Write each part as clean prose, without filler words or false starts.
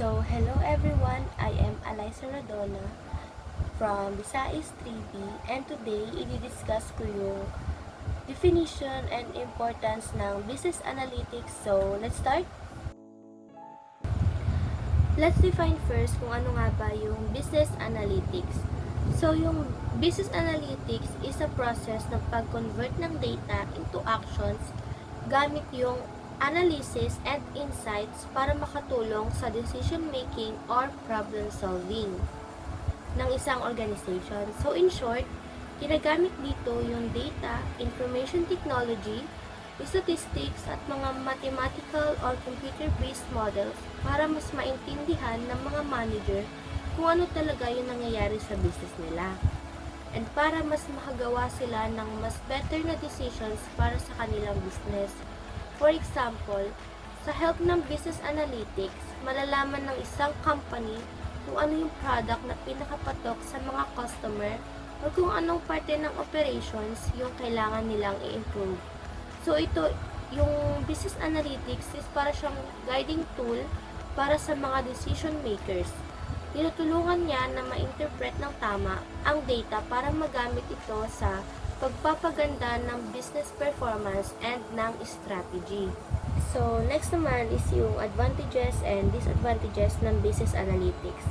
Hello everyone, I am Alyssa Radona from Visayas 3B and today i-discuss ko yung definition and importance ng business analytics. So, let's start. Let's define first kung ano nga ba yung business analytics. So, yung business analytics is a process ng pag-convert ng data into actions gamit yung analysis and insights para makatulong sa decision making or problem solving ng isang organization. So, in short, ginagamit dito yung data, information technology, statistics at mga mathematical or computer-based models para mas maintindihan ng mga manager kung ano talaga yung nangyayari sa business nila. And para mas makagawa sila ng mas better na decisions para sa kanilang business. For example, sa help ng business analytics, malalaman ng isang company kung ano yung product na pinakapatok sa mga customer o kung anong parte ng operations yung kailangan nilang i-improve. So ito, yung business analytics is para siyang guiding tool para sa mga decision makers. Tinutulungan niya na ma-interpret ng tama ang data para magamit ito sa pagpapaganda ng business performance and ng strategy. So, next naman is yung advantages and disadvantages ng business analytics.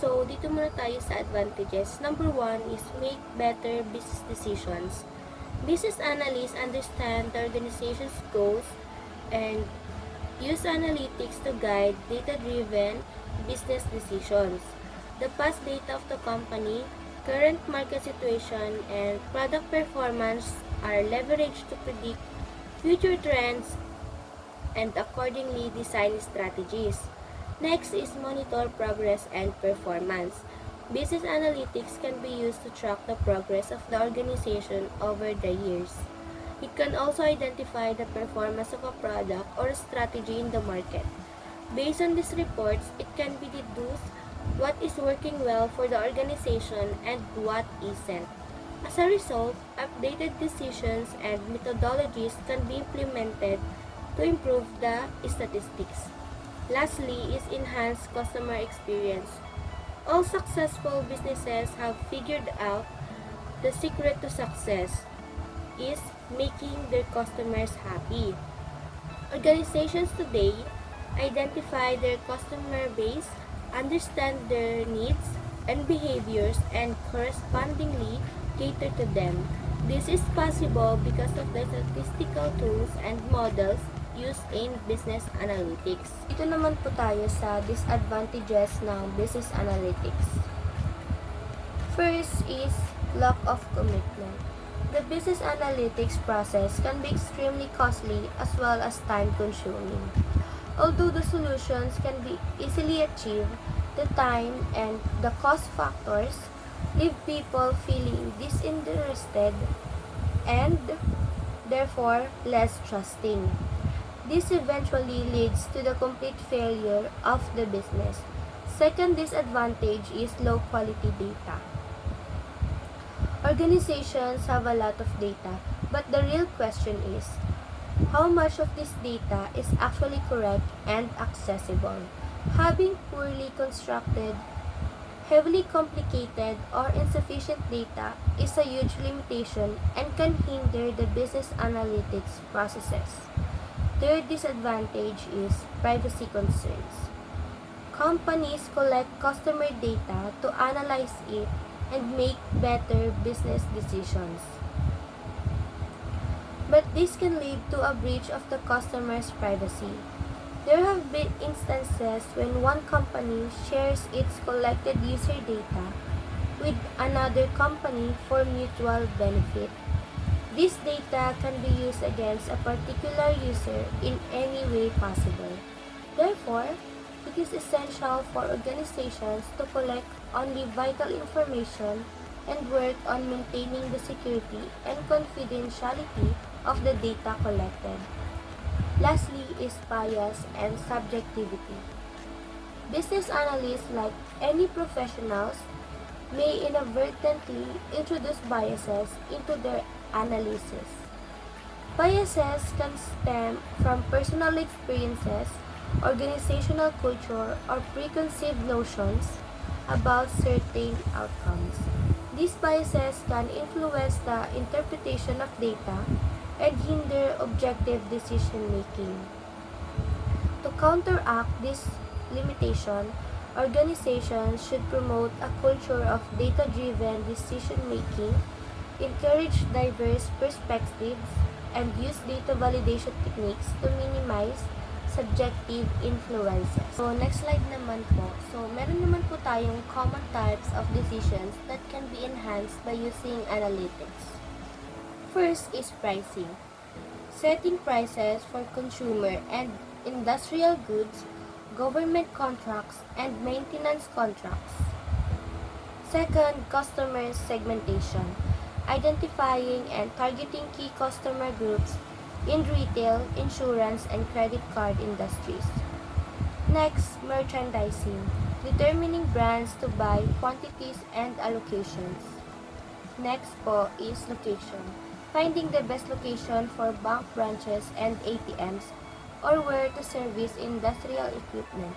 So, dito muna tayo sa advantages. Number 1 is make better business decisions. Business analysts understand the organization's goals and use analytics to guide data-driven business decisions. The past data of the company, current market situation, and product performance are leveraged to predict future trends and accordingly design strategies. Next is monitor progress and performance. Business analytics can be used to track the progress of the organization over the years. It can also identify the performance of a product or strategy in the market. Based on these reports, it can be deduced what is working well for the organization and what isn't. As a result, updated decisions and methodologies can be implemented to improve the statistics. Lastly is enhanced customer experience. All successful businesses have figured out the secret to success is making their customers happy. Organizations today identify their customer base, understand their needs and behaviors, and correspondingly cater to them. This is possible because of the statistical tools and models used in business analytics. Ito naman po tayo sa disadvantages ng business analytics. First is lack of commitment. The business analytics process can be extremely costly as well as time-consuming. Although the solutions can be easily achieved, the time and the cost factors leave people feeling disinterested and therefore less trusting. This eventually leads to the complete failure of the business. Second disadvantage is low quality data. Organizations have a lot of data, but the real question is, how much of this data is actually correct and accessible? Having poorly constructed, heavily complicated, or insufficient data is a huge limitation and can hinder the business analytics processes. Third disadvantage is privacy concerns. Companies collect customer data to analyze it and make better business decisions. But this can lead to a breach of the customer's privacy. There have been instances when one company shares its collected user data with another company for mutual benefit. This data can be used against a particular user in any way possible. Therefore, it is essential for organizations to collect only vital information and work on maintaining the security and confidentiality of the data collected. Lastly is bias and subjectivity. Business analysts, like any professionals, may inadvertently introduce biases into their analysis. Biases can stem from personal experiences organizational culture, or preconceived notions about certain outcomes. These biases can influence the interpretation of data and hinder objective decision making. To counteract this limitation, organizations should promote a culture of data-driven decision-making, encourage diverse perspectives, and use data validation techniques to minimize subjective influences. So, next slide naman po. So, meron naman po tayong common types of decisions that can be enhanced by using analytics. First is pricing. Setting prices for consumer and industrial goods, government contracts, and maintenance contracts. Second, customer segmentation. Identifying and targeting key customer groups in retail, insurance, and credit card industries. Next, merchandising. Determining brands to buy, quantities, and allocations. Next po is location. Finding the best location for bank branches and ATMs or where to service industrial equipment.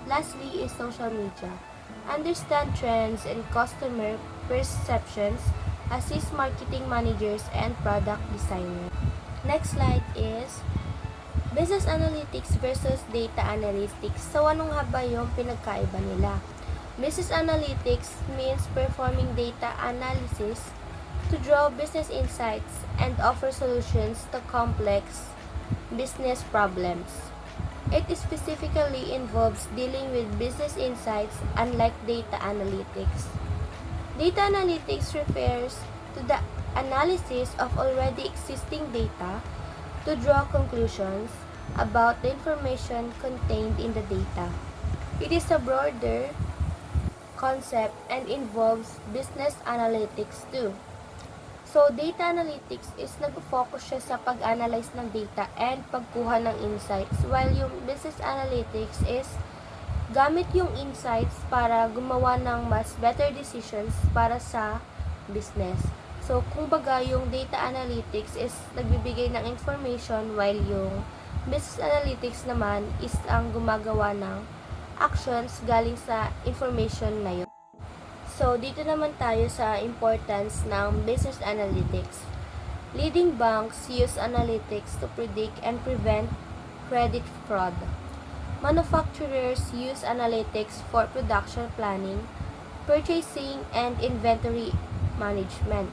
Lastly is social media. Understand trends and customer perceptions, assist marketing managers and product designers. Next slide is business analytics versus data analytics. So anong nga ba yung pinagkaiba nila? Business analytics means performing data analysis to draw business insights and offer solutions to complex business problems. It specifically involves dealing with business insights unlike data analytics. Data analytics refers to the analysis of already existing data to draw conclusions about the information contained in the data. It is a broader concept and involves business analytics too. So, data analytics is nag-focus siya sa pag-analyze ng data and pagkuha ng insights. While yung business analytics is gamit yung insights para gumawa ng mas better decisions para sa business. So, kumbaga yung data analytics is nagbibigay ng information while yung business analytics naman is ang gumagawa ng actions galing sa information na yun. So, dito naman tayo sa importance ng business analytics. Leading banks use analytics to predict and prevent credit fraud. Manufacturers use analytics for production planning, purchasing, and inventory management.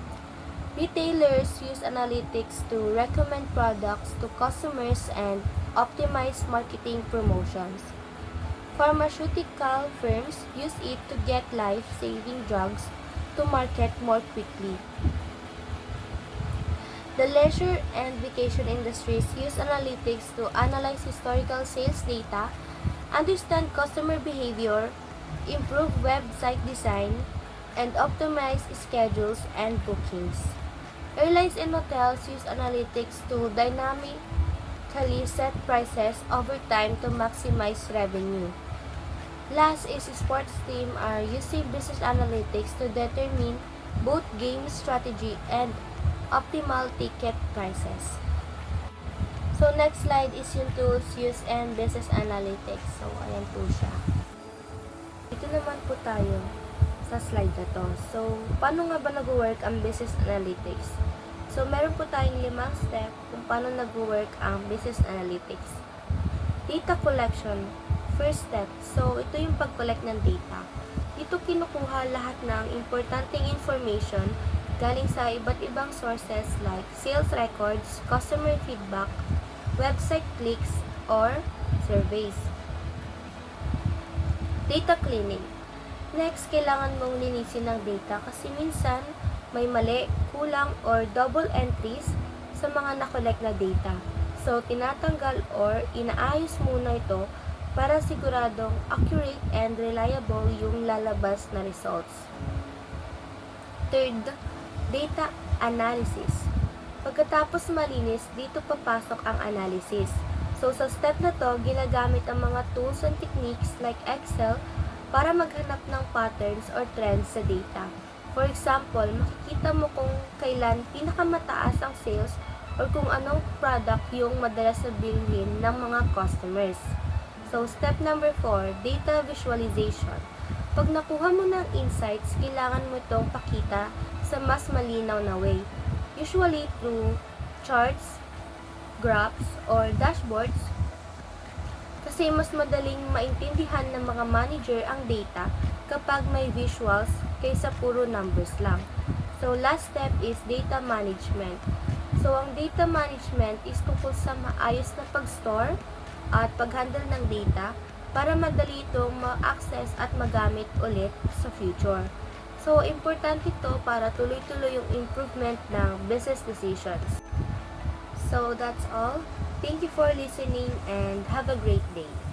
Retailers use analytics to recommend products to customers and optimize marketing promotions. Pharmaceutical firms use it to get life-saving drugs to market more quickly. The leisure and vacation industries use analytics to analyze historical sales data, understand customer behavior, improve website design, and optimize schedules and bookings. Airlines and hotels use analytics to dynamically set prices over time to maximize revenue. Last is sports teams are using business analytics to determine both game strategy and optimal ticket prices. So, next slide is yung tools used in business analytics. So, ayan po siya. Dito naman po tayo sa slide na to. So, paano nga ba nag-work ang business analytics? So, meron po tayong 5 step kung paano nag-work ang business analytics. Data collection. First step. So, ito yung pag-collect ng data. Dito kinukuha lahat ng importanteng information galing sa iba't ibang sources like sales records, customer feedback, website clicks, or surveys. Data cleaning. Next, kailangan mong linisin ng data kasi minsan may mali, kulang, or double entries sa mga nakolekt na data. So, tinatanggal or inaayos muna ito para siguradong accurate and reliable yung lalabas na results. Third, data analysis. Pagkatapos malinis, dito papasok ang analysis. So, sa step na to, ginagamit ang mga tools and techniques like Excel para maghanap ng patterns or trends sa data. For example, makikita mo kung kailan pinakamataas ang sales or kung anong product yung madalas na bilhin ng mga customers. So, step number 4, data visualization. Pag nakuha mo ng insights, kailangan mo itong pakita sa mas malinaw na way. Usually through charts, graphs, or dashboards, kasi mas madaling maintindihan ng mga manager ang data kapag may visuals kaysa puro numbers lang. So, last step is data management. So, ang data management is tungkol sa maayos na pag-store at pag-handle ng data para madali itong ma-access at magamit ulit sa future. So, importante ito para tuloy-tuloy yung improvement ng business decisions. So, that's all. Thank you for listening and have a great day.